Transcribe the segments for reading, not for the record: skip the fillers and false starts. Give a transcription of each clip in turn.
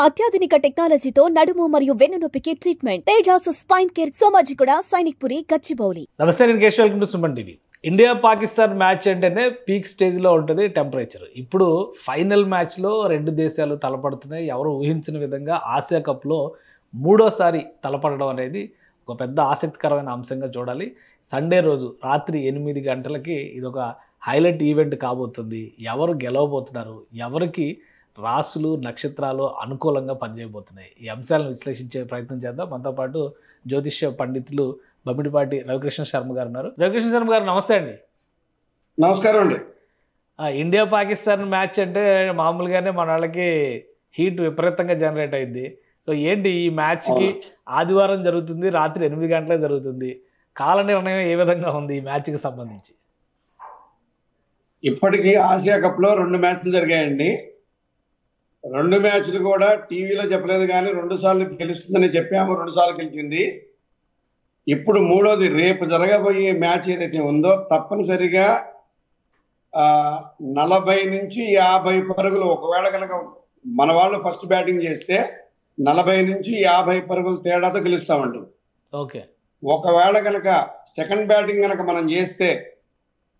అత్యాధునిక టెక్నాలజీతో నడుము మరియు వెన్నునొప్పికి treatment. Tejas spine care, Somajiguda, Sainikpuri, Gachibowli. నమస్తే, నేను Keshav. Welcome to Suman TV. India Pakistan match అంటేనే పీక్ స్టేజ్లో ఉంటుంది టెంపరేచర్. ఇప్పుడు ఫైనల్ మ్యాచ్లో రెండు దేశాలు తలపడుతున్నాయి. ఎవరు ఊహించిన విధంగా ఆసియా కప్లో మూడోసారి తలపడడం అనేది ఒక పెద్ద ఆసక్తికరమైన అంశంగా చూడాలి. సండే రోజు రాత్రి 8 గంటలకి ఇదొక హైలైట్ ఈవెంట్ కాబోతుంది. ఎవరు గెలవబోతున్నారు, ఎవరికి రాసులు నక్షత్రాలు అనుకూలంగా పనిచేయబోతున్నాయి, ఈ అంశాలను విశ్లేషించే ప్రయత్నం చేద్దాం. మనతో పాటు జ్యోతిష్య పండితులు బమ్మిడిపాటి రవికృష్ణ శర్మ గారు ఉన్నారు. రవికృష్ణ శర్మ గారు, నమస్తే అండి. నమస్కారం అండి. ఇండియా పాకిస్తాన్ మ్యాచ్ అంటే మామూలుగానే మన వాళ్ళకి హీట్ విపరీతంగా జనరేట్ అయింది. సో ఏంటి ఈ మ్యాచ్కి ఆదివారం జరుగుతుంది, రాత్రి 8 గంటలకు జరుగుతుంది. కాల నిర్ణయం ఏ విధంగా ఉంది ఈ మ్యాచ్కి సంబంధించి? ఇప్పటికీ ఆసియా కప్లో 2 మ్యాచ్లు జరిగాయండి. 2 మ్యాచ్లు కూడా టీవీలో చెప్పలేదు, కానీ 2 సార్లు గెలుస్తుందని చెప్పాము. 2 సార్లు గెలిచింది. ఇప్పుడు మూడోది రేపు జరగబోయే మ్యాచ్ ఏదైతే ఉందో తప్పనిసరిగా 40 నుంచి 50 పరుగులు, ఒకవేళ కనుక మన వాళ్ళు ఫస్ట్ బ్యాటింగ్ చేస్తే 40 నుంచి 50 పరుగులు తేడాతో గెలుస్తామండి. ఓకే. ఒకవేళ కనుక సెకండ్ బ్యాటింగ్ కనుక మనం చేస్తే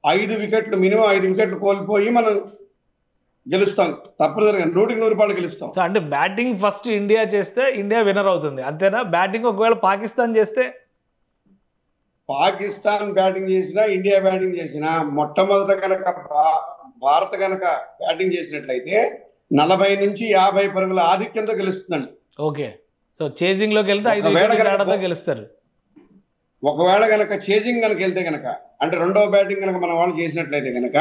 5 వికెట్లు, మినిమం 5 వికెట్లు కోల్పోయి మనం గెలుస్తాం. తప్పనిసరిగా 100కి 100 గెలుస్తాం. అంటే బ్యాటింగ్ ఫస్ట్ ఇండియా చేస్తే ఇండియా విన్నర్ అవుతుంది, అంతేనా? బ్యాటింగ్ ఒకవేళ పాకిస్తాన్ చేస్తే, పాకిస్తాన్ బ్యాటింగ్ చేసినా ఇండియా బ్యాటింగ్ చేసినా మొట్టమొదట కనుక భారత్ కనుక బ్యాటింగ్ చేసినట్లయితే 40 నుంచి 50 పరుగుల ఆధిక్యంతో గెలుస్తుందండి. ఓకే. సో చేజింగ్ లోకి వెళ్తే 5 వికెట్లతో గెలుస్తారు. ఒకవేళ కనుక చేజింగ్ కనుక వెళ్తే కనుక, అంటే రెండవ బ్యాటింగ్ కనుక మన వాళ్ళు చేసినట్లయితే కనుక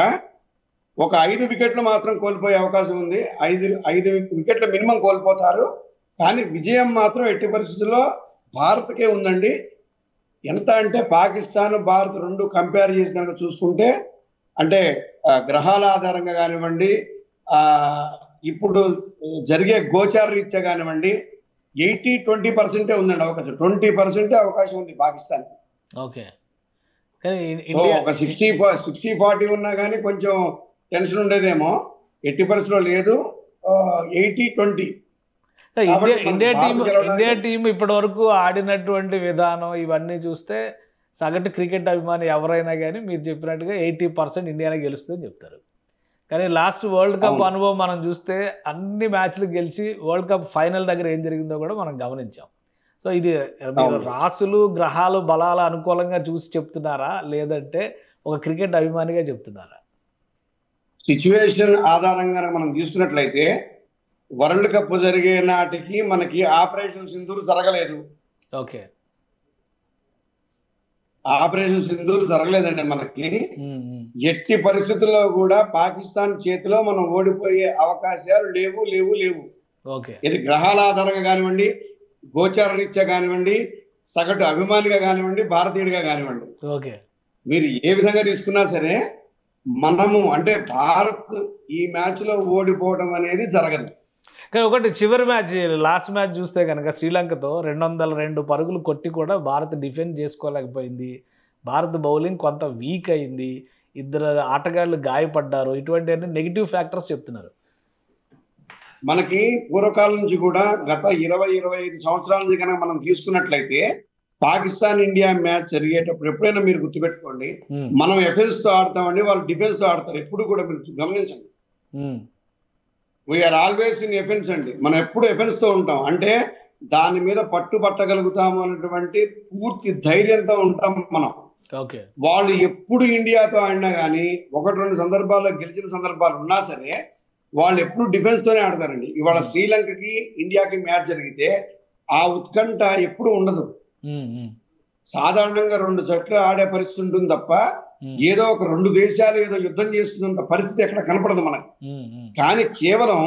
ఒక 5 వికెట్లు మాత్రం కోల్పోయే అవకాశం ఉంది. 5 వికెట్లు మినిమం కోల్పోతారు. కానీ విజయం మాత్రం ఎట్టి పరిస్థితుల్లో భారత్కే ఉందండి. ఎంత అంటే పాకిస్తాన్, భారత్ 2 కంపేర్ చేసి కనుక చూసుకుంటే, అంటే గ్రహాల ఆధారంగా కానివ్వండి, ఇప్పుడు జరిగే గోచార రీత్యా కానివ్వండి, 80-20% ఉందండి అవకాశం. 20% అవకాశం ఉంది పాకిస్తాన్. ఓకే. ఒక 60-40 ఉన్నా కానీ కొంచెం టెన్షన్ ఉండేదేమో. ఎట్టి పరిస్థితిలో లేదు. 80-20. ఇండియా టీం ఇప్పటి వరకు ఆడినటువంటి విధానం ఇవన్నీ చూస్తే సగటు క్రికెట్ అభిమాని ఎవరైనా కానీ మీరు చెప్పినట్టుగా 80% ఇండియానే గెలుస్తుందని చెప్తారు. కానీ లాస్ట్ వరల్డ్ కప్ అనుభవం మనం చూస్తే అన్ని మ్యాచ్లు గెలిచి వరల్డ్ కప్ ఫైనల్ దగ్గర ఏం జరిగిందో కూడా మనం గమనించాం. సో ఇది మీరు రాసులు గ్రహాలు బలాల అనుకూలంగా చూసి చెప్తున్నారా, లేదంటే ఒక క్రికెట్ అభిమానిగా చెప్తున్నారా? సిచ్యువేషన్ ఆధారంగా మనం తీసుకున్నట్లయితే వరల్డ్ కప్ జరిగే నాటికి మనకి ఆపరేషన్ సింధూర్ జరగలేదు. ఓకే. ఆపరేషన్ సింధూర్ జరగలేదండి మనకి. ఎట్టి పరిస్థితుల్లో కూడా పాకిస్తాన్ చేతిలో మనం ఓడిపోయే అవకాశాలు లేవు. ఓకే. ఇది గ్రహాల ఆధారంగా కానివ్వండి, గోచార రీత్యా కానివ్వండి, సగటు అభిమానిగా కానివ్వండి, భారతీయుడిగా కానివ్వండి, ఓకే, మీరు ఏ విధంగా తీసుకున్నా సరే మనము అంటే భారత్ ఈ మ్యాచ్ లో ఓడిపోవడం అనేది జరగదు. కానీ ఒకటి, చివరి మ్యాచ్ లాస్ట్ మ్యాచ్ చూస్తే కనుక శ్రీలంకతో 202 పరుగులు కొట్టి కూడా భారత్ డిఫెండ్ చేసుకోలేకపోయింది. భారత్ బౌలింగ్ కొంత వీక్ అయింది. 2 ఆటగాళ్ళు గాయపడ్డారు. ఇటువంటి నెగిటివ్ ఫ్యాక్టర్స్ చెప్తున్నారు. మనకి పూర్వకాలం నుంచి కూడా గత 20-25 సంవత్సరాల నుంచి కనుక మనం తీసుకున్నట్లయితే పాకిస్తాన్ ఇండియా మ్యాచ్ జరిగేటప్పుడు ఎప్పుడైనా మీరు గుర్తుపెట్టుకోండి, మనం ఎఫెన్స్ తో ఆడతామండి, వాళ్ళు డిఫెన్స్ తో ఆడతారు. ఎప్పుడు కూడా మీరు గమనించండి, వీఆర్ ఆల్వేస్ ఇన్ ఎఫెన్స్ అండి. మనం ఎప్పుడు ఎఫెన్స్ తో ఉంటాం. అంటే దాని మీద పట్టుబట్టగలుగుతాము అనేటువంటి పూర్తి ధైర్యంతో ఉంటాం మనం. వాళ్ళు ఎప్పుడు ఇండియాతో ఆడినా కానీ 1-2 సందర్భాల్లో గెలిచిన సందర్భాలు ఉన్నా సరే వాళ్ళు ఎప్పుడు డిఫెన్స్ తోనే ఆడతారండి. ఇవాళ శ్రీలంకకి ఇండియాకి మ్యాచ్ జరిగితే ఆ ఉత్కంఠ ఎప్పుడు ఉండదు. సాధారణంగా 2 జట్లు ఆడే పరిస్థితి ఉంటుంది తప్ప ఏదో ఒక 2 దేశాలు ఏదో యుద్ధం చేస్తున్నంత పరిస్థితి ఎక్కడ కనపడదు మనకి. కానీ కేవలం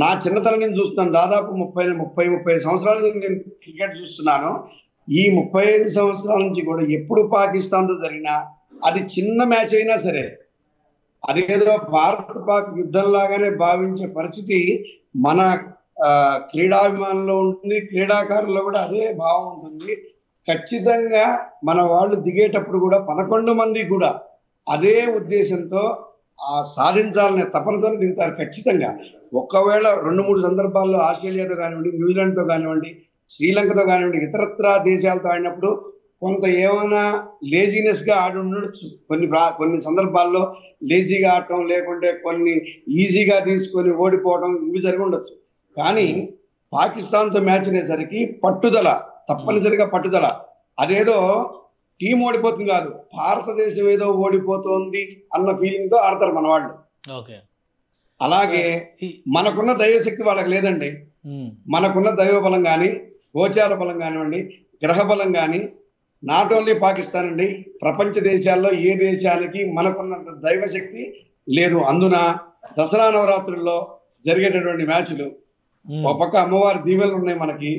నా చిన్నతనం నుంచి చూస్తున్నాను, దాదాపు 30 సంవత్సరాల నుంచి నేను క్రికెట్ చూస్తున్నాను. ఈ 35 సంవత్సరాల నుంచి కూడా ఎప్పుడు పాకిస్తాన్తో జరిగినా అది చిన్న మ్యాచ్ అయినా సరే అదేదో భారత్ పాక్ యుద్ధంలాగానే భావించే పరిస్థితి మన క్రీడాభిమానుల్లో ఉంటుంది. క్రీడాకారుల్లో కూడా అదే భావం ఉంటుంది. ఖచ్చితంగా మన వాళ్ళు దిగేటప్పుడు కూడా 11 మంది కూడా అదే ఉద్దేశంతో సాధించాలనే తపనతోనే దిగుతారు ఖచ్చితంగా. ఒకవేళ 2-3 సందర్భాల్లో ఆస్ట్రేలియాతో కానివ్వండి, న్యూజిలాండ్తో కానివ్వండి, శ్రీలంకతో కానివ్వండి, ఇతరత్ర దేశాలతో ఆడినప్పుడు కొంత ఏమైనా లేజీనెస్గా ఆడి ఉండొచ్చు. కొన్ని సందర్భాల్లో లేజీగా ఆడటం, లేకుంటే కొన్ని ఈజీగా తీసుకొని ఓడిపోవడం, ఇవి జరిగి ఉండొచ్చు. కానీ పాకిస్తాన్తో మ్యాచ్ అనేసరికి పట్టుదల, తప్పనిసరిగా పట్టుదల. అదేదో టీం ఓడిపోతుంది కాదు, భారతదేశం ఏదో ఓడిపోతుంది అన్న ఫీలింగ్తో ఆడతారు మన వాళ్ళు. అలాగే మనకున్న దైవశక్తి వాళ్ళకి లేదండి. మనకున్న దైవ బలం కానీ, గోచార బలం కానివ్వండి, గ్రహ బలం కానీ, నాట్ ఓన్లీ పాకిస్తాన్ అండి, ప్రపంచ దేశాల్లో ఏ దేశానికి మనకున్న దైవశక్తి లేదు. అందున దసరా నవరాత్రుల్లో జరిగేటటువంటి మ్యాచ్లు ఒక పక్క అమ్మవారి దీవెనలు ఉన్నాయి మనకి.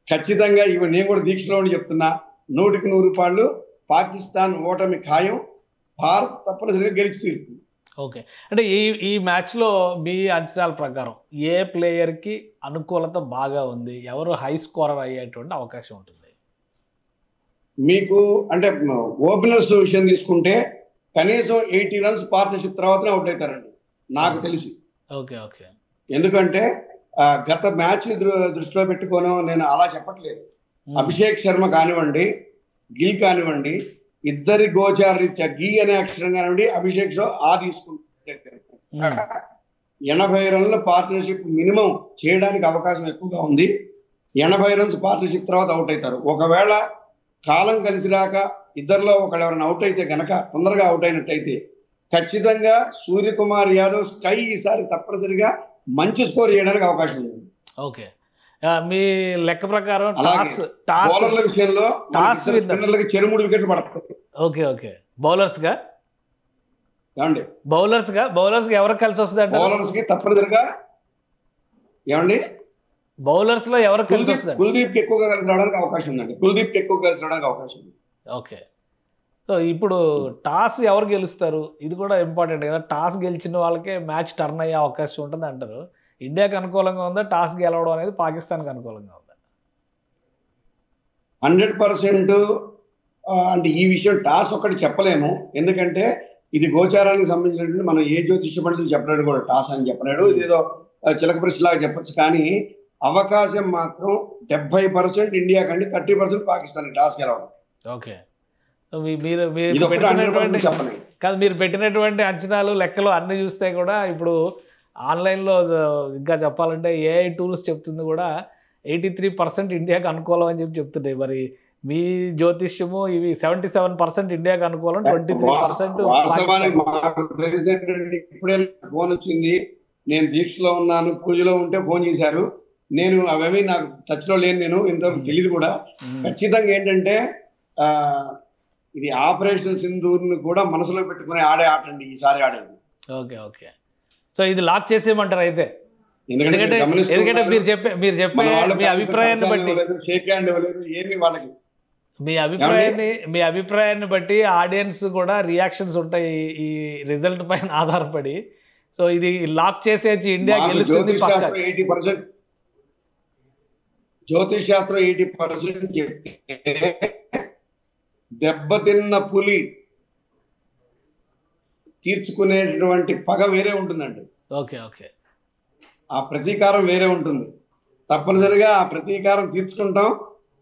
ఖచ్చితంగా ఇవి నేను కూడా దీక్షలో ఉండి చెప్తున్నా, 100కి 100 రూపాయలు పాకిస్తాన్ ఓటమి ఖాయం, భారత్ తప్పనిసరిగా గెలిచి తీరుతుంది. ఓకే, అంటే ఈ మ్యాచ్లో మీ అంచనాల ప్రకారం ఏ ప్లేయర్కి అనుకూలత బాగా ఉంది, ఎవరు హై స్కోరర్ అయ్యేటువంటి అవకాశం ఉంటుంది? మీకు అంటే ఓపెనర్స్ విషయం తీసుకుంటే కనీసం 80 రన్స్ పార్ట్నర్షిప్ తర్వాతనే అవుట్ అవుతారండి నాకు తెలిసి. ఓకే ఓకే, ఎందుకంటే గత మ్యాచ్ దృష్టిలో పెట్టుకోను నేను అలా చెప్పట్లేదు. అభిషేక్ శర్మ కానివ్వండి, గిల్ కానివ్వండి, ఇద్దరి గోచార రీత్యా గీ అనే అక్షరం కానివ్వండి, అభిషేక్ షో తీసుకుంటే 80 రన్ల పార్ట్నర్షిప్ మినిమం చేయడానికి అవకాశం ఎక్కువగా ఉంది. 80 రన్స్ పార్ట్నర్షిప్ తర్వాత అవుట్ అవుతారు. ఒకవేళ కాలం కలిసి రాక ఇద్దరిలో ఒకళ్ళు ఎవరైనా అవుట్ అయితే గనక, తొందరగా అవుట్ అయినట్టయితే ఖచ్చితంగా సూర్యకుమార్ యాదవ్ స్కై ఈసారి తప్పనిసరిగా మంచి స్కోర్ చేయడానికి అవకాశం ఉంది. ఓకే, మీ లెక్క ప్రకారం బౌలర్ల విషయంలో స్పిన్నర్లకి 3 వికెట్లు పడతాయి. ఓకే ఓకే, బౌలర్స్ గా ఎవరికి కలిసి వస్తుంది అంటే బౌలర్స్ కి తప్పనిసరిగా ఏమండి బౌలర్స్ లో ఎవరికి కలిసి వస్తుంది? కుల్దీప్ ఎక్కువగా కలిసి రావడానికి అవకాశం ఉందండి. అవకాశం ఉంది. ఓకే, సో ఇప్పుడు టాస్ ఎవరు గెలుస్తారు ఇది కూడా ఇంపార్టెంట్ కదా. టాస్ గెలిచిన వాళ్ళకే మ్యాచ్ టర్న్ అయ్యే అవకాశం ఉంటుంది అంటారు. ఇండియాకి అనుకూలంగా ఉందా టాస్ గెలవడం అనేది, పాకిస్తాన్కి అనుకూలంగా ఉందా? 100% అంటే ఈ విషయం టాస్ ఒక్కటి చెప్పలేము. ఎందుకంటే ఇది గోచారానికి సంబంధించినటువంటి మనం ఏ జ్యోతిష్య పండితులు చెప్పలేడు కూడా, టాస్ అని చెప్పలేడు. ఇదేదో చిలక ప్రశ్నలాగా చెప్పచ్చు. కానీ అవకాశం మాత్రం 70% ఇండియా కంటే 30% పాకిస్తాన్ టాస్ గెలవడం. ఓకే, మీరు పెట్టినటువంటి అంచనాలు లెక్కలు అన్ని చూస్తే కూడా ఇప్పుడు ఆన్లైన్లో ఇంకా చెప్పాలంటే ఏఐ టూల్స్ చెప్తుంది కూడా 83% ఇండియాకి అనుకూలం అని చెప్తున్నాయి. మరి మీ జ్యోతిష్యము ఇవి 77% ఇండియాకి అనుకూలం, 23%. ఇప్పుడే ఫోన్ వచ్చింది, నేను దీక్షలో ఉన్నాను, పూజలో ఉంటే ఫోన్ చేశారు. నేను అవేమి నాకు టచ్లో లేను, నేను ఇంతవరకు తెలియదు కూడా. ఖచ్చితంగా ఏంటంటే ఇది ఆపరేషన్ సింధూర్ని కూడా మనసులో పెట్టుకుని ఆడే ఆట అండి ఈసారి ఆడేది. ఓకే ఓకే, సో ఇది లాక్ చేసేయమంటారు అయితే? ఎందుకంటే మీరు చెప్పే మీ అభిప్రాయాన్ని బట్టి, షేక్ హ్యాండ్ ఇవ్వలేదు ఏమి వాళ్ళకి, మీ అభిప్రాయాన్ని బట్టి ఆడియన్స్ కూడా రియాక్షన్స్ ఉంటాయి ఈ రిజల్ట్ పైన ఆధారపడి. సో ఇది లాక్ చేసేసి ఇండియా గెలుస్తుంది. జ్యోతిష్ శాస్త్రం 80% చెప్తే దెబ్బతిన్న పులి తీర్చుకునేటువంటి పగ వేరే ఉంటుందండి. ఓకే ఓకే, ఆ ప్రతీకారం వేరే ఉంటుంది. తప్పనిసరిగా ఆ ప్రతీకారం తీర్చుకుంటాం,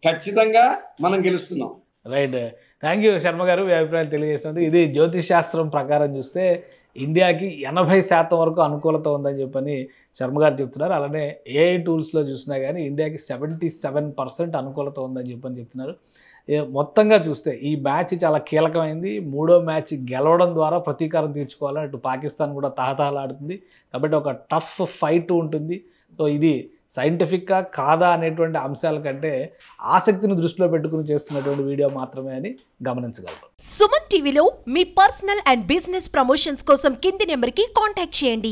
ఖచ్చితంగా మనం గెలుస్తున్నాం. రైట్, థ్యాంక్ యూ శర్మ గారు, మీ అభిప్రాయాలు తెలియజేస్తున్నారు. ఇది జ్యోతిష్ శాస్త్రం ప్రకారం చూస్తే ఇండియాకి 80% వరకు అనుకూలత ఉందని చెప్పని శర్మ గారు చెప్తున్నారు. అలానే ఏఐ టూల్స్లో చూసినా కానీ ఇండియాకి 77% అనుకూలత ఉందని చెప్తున్నారు. మొత్తంగా చూస్తే ఈ మ్యాచ్ చాలా కీలకమైంది. 3వ మ్యాచ్ గెలవడం ద్వారా ప్రతీకారం తీర్చుకోవాలని అటు పాకిస్తాన్ కూడా తహతహలాడుతుంది. కాబట్టి ఒక టఫ్ ఫైట్ ఉంటుంది. సో ఇది సైంటిఫిక్గా కాదా అనేటువంటి అంశాల కంటే ఆసక్తిని దృష్టిలో పెట్టుకుని చేస్తున్నటువంటి వీడియో మాత్రమే అని గమనించగలరు. సుమన్ టీవీలో మీ పర్సనల్ అండ్ బిజినెస్ ప్రమోషన్స్ కోసం కింది నెంబర్కి కాంటాక్ట్ చేయండి.